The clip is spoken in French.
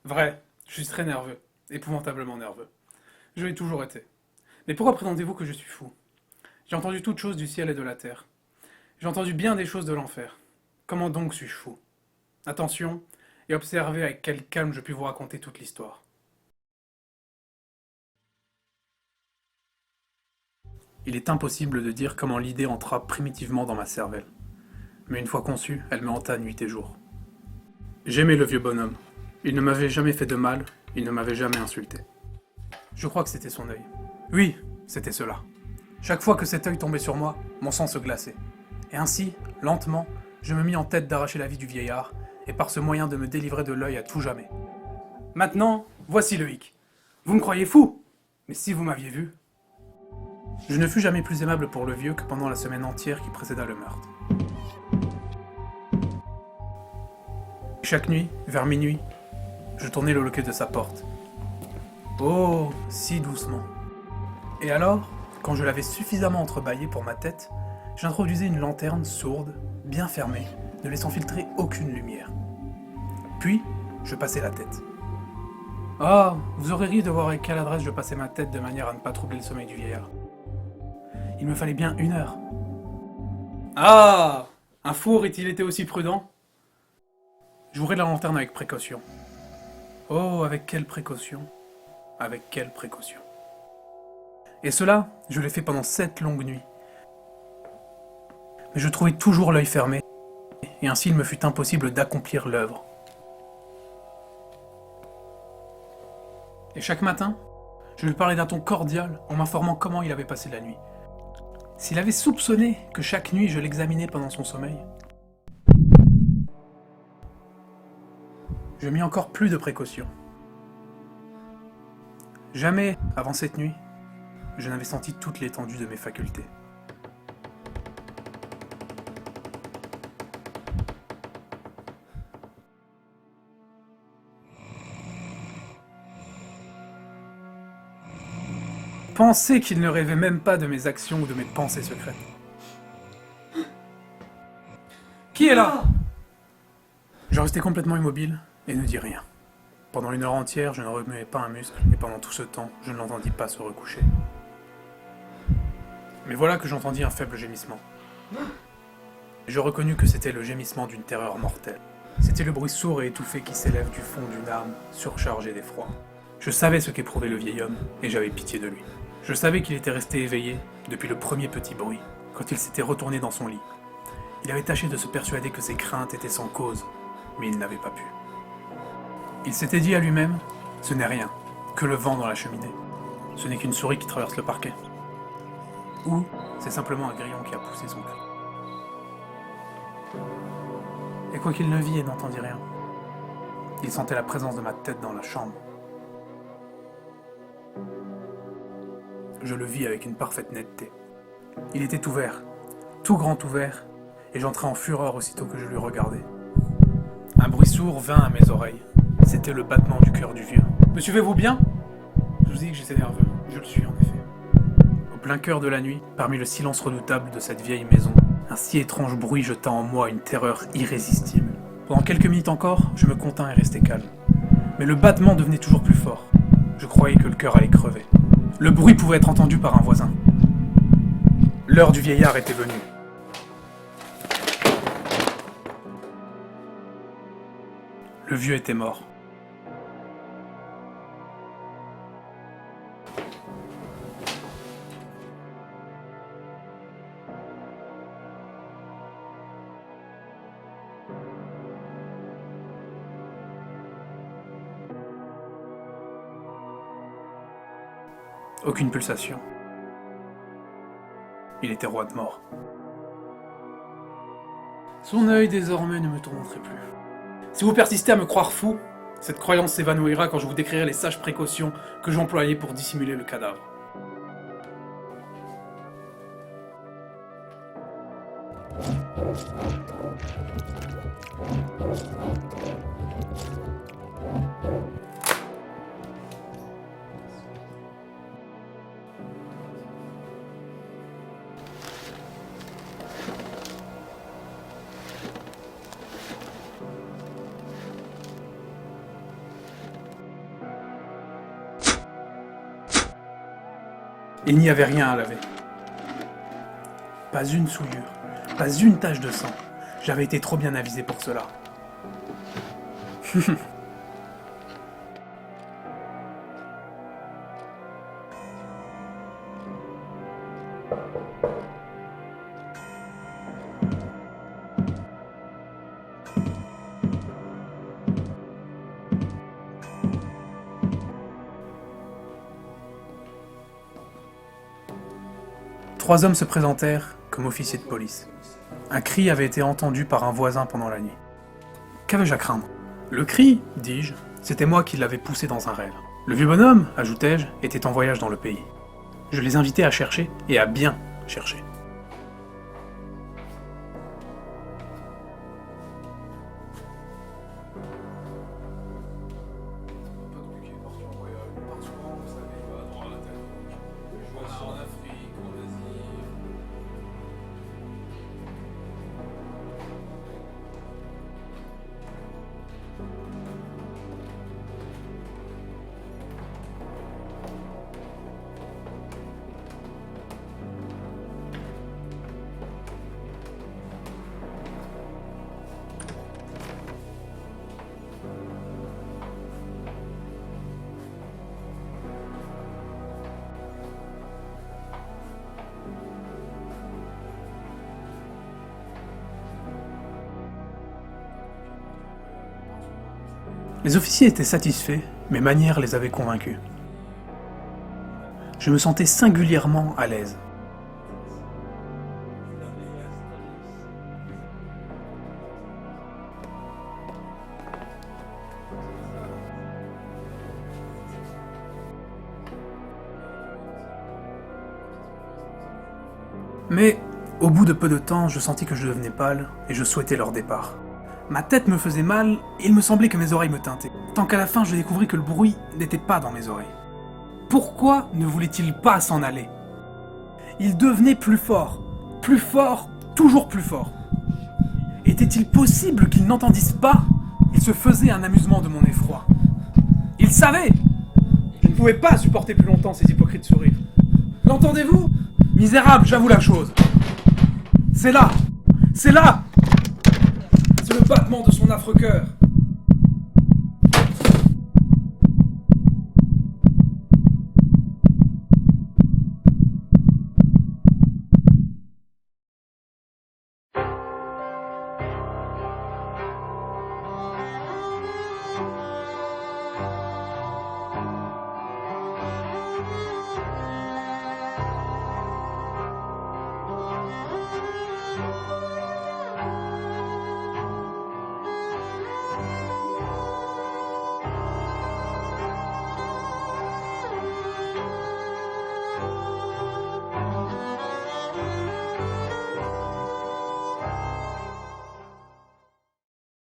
Vrai, je suis très nerveux, épouvantablement nerveux. Je l'ai toujours été. Mais pourquoi prétendez-vous que je suis fou? J'ai entendu toutes choses du ciel et de la terre. J'ai entendu bien des choses de l'enfer. Comment donc suis-je fou? Attention, et observez avec quel calme je puis vous raconter toute l'histoire. Il est impossible de dire comment l'idée entra primitivement dans ma cervelle. Mais une fois conçue, elle me hanta nuit et jour. J'aimais le vieux bonhomme. Il ne m'avait jamais fait de mal, il ne m'avait jamais insulté. Je crois que c'était son œil. Oui, c'était cela. Chaque fois que cet œil tombait sur moi, mon sang se glaçait. Et ainsi, lentement, je me mis en tête d'arracher la vie du vieillard, et par ce moyen de me délivrer de l'œil à tout jamais. Maintenant, voici le hic. Vous me croyez fou? Mais si vous m'aviez vu... Je ne fus jamais plus aimable pour le vieux que pendant la semaine entière qui précéda le meurtre. Chaque nuit, vers minuit, je tournais le loquet de sa porte. Oh, si doucement. Et alors, quand je l'avais suffisamment entrebâillé pour ma tête, j'introduisais une lanterne sourde, bien fermée, ne laissant filtrer aucune lumière. Puis, je passais la tête. Ah, vous aurez ri de voir avec quelle adresse je passais ma tête de manière à ne pas troubler le sommeil du vieillard. Il me fallait bien 1 heure. Ah, un four est-il été aussi prudent? J'ouvrais la lanterne avec précaution. Oh, avec quelle précaution? Avec quelle précaution? Et cela, je l'ai fait pendant 7 longues nuits. Mais je trouvais toujours l'œil fermé, et ainsi il me fut impossible d'accomplir l'œuvre. Et chaque matin, je lui parlais d'un ton cordial en m'informant comment il avait passé la nuit. S'il avait soupçonné que chaque nuit je l'examinais pendant son sommeil, je mis encore plus de précautions. Jamais, avant cette nuit, je n'avais senti toute l'étendue de mes facultés. Penser qu'il ne rêvait même pas de mes actions ou de mes pensées secrètes. Qui est là? Je restais complètement immobile et ne dis rien. Pendant 1 heure entière, je ne remuais pas un muscle, et pendant tout ce temps, je ne l'entendis pas se recoucher. Mais voilà que j'entendis un faible gémissement. Et je reconnus que c'était le gémissement d'une terreur mortelle. C'était le bruit sourd et étouffé qui s'élève du fond d'une âme surchargée d'effroi. Je savais ce qu'éprouvait le vieil homme, et j'avais pitié de lui. Je savais qu'il était resté éveillé depuis le premier petit bruit, quand il s'était retourné dans son lit. Il avait tâché de se persuader que ses craintes étaient sans cause, mais il n'avait pas pu. Il s'était dit à lui-même, ce n'est rien, que le vent dans la cheminée. Ce n'est qu'une souris qui traverse le parquet. Ou c'est simplement un grillon qui a poussé son cri. Et quoi qu'il ne vit et n'entendit rien, il sentait la présence de ma tête dans la chambre. Je le vis avec une parfaite netteté. Il était ouvert, tout grand ouvert, et j'entrai en fureur aussitôt que je lui regardais. Un bruit sourd vint à mes oreilles. C'était le battement du cœur du vieux. Me suivez-vous bien? Je vous dis que j'étais nerveux. Je le suis en effet. Au plein cœur de la nuit, parmi le silence redoutable de cette vieille maison, un si étrange bruit jeta en moi une terreur irrésistible. Pendant quelques minutes encore, je me contins et restai calme. Mais le battement devenait toujours plus fort. Je croyais que le cœur allait crever. Le bruit pouvait être entendu par un voisin. L'heure du vieillard était venue. Le vieux était mort. Aucune pulsation. Il était roi de mort. Son œil désormais ne me tourmenterait plus. Si vous persistez à me croire fou, cette croyance s'évanouira quand je vous décrirai les sages précautions que j'employais pour dissimuler le cadavre. Il n'y avait rien à laver. Pas une souillure, pas une tache de sang. J'avais été trop bien avisé pour cela. Trois hommes se présentèrent comme officiers de police. Un cri avait été entendu par un voisin pendant la nuit. Qu'avais-je à craindre? Le cri, dis-je, c'était moi qui l'avais poussé dans un rêve. Le vieux bonhomme, ajoutai-je, était en voyage dans le pays. Je les invitais à chercher, et à bien chercher. Les officiers étaient satisfaits, mes manières les avaient convaincus. Je me sentais singulièrement à l'aise. Mais, au bout de peu de temps, je sentis que je devenais pâle et je souhaitais leur départ. Ma tête me faisait mal et il me semblait que mes oreilles me teintaient. Tant qu'à la fin, je découvris que le bruit n'était pas dans mes oreilles. Pourquoi ne voulait-il pas s'en aller? Il devenait plus fort, toujours plus fort. Était-il possible qu'ils n'entendissent pas? Il se faisait un amusement de mon effroi. Il savait! Je ne pouvais pas supporter plus longtemps ces hypocrites sourires. L'entendez-vous? Misérable, j'avoue la chose. C'est là! C'est là! C'est le battement de son affreux cœur.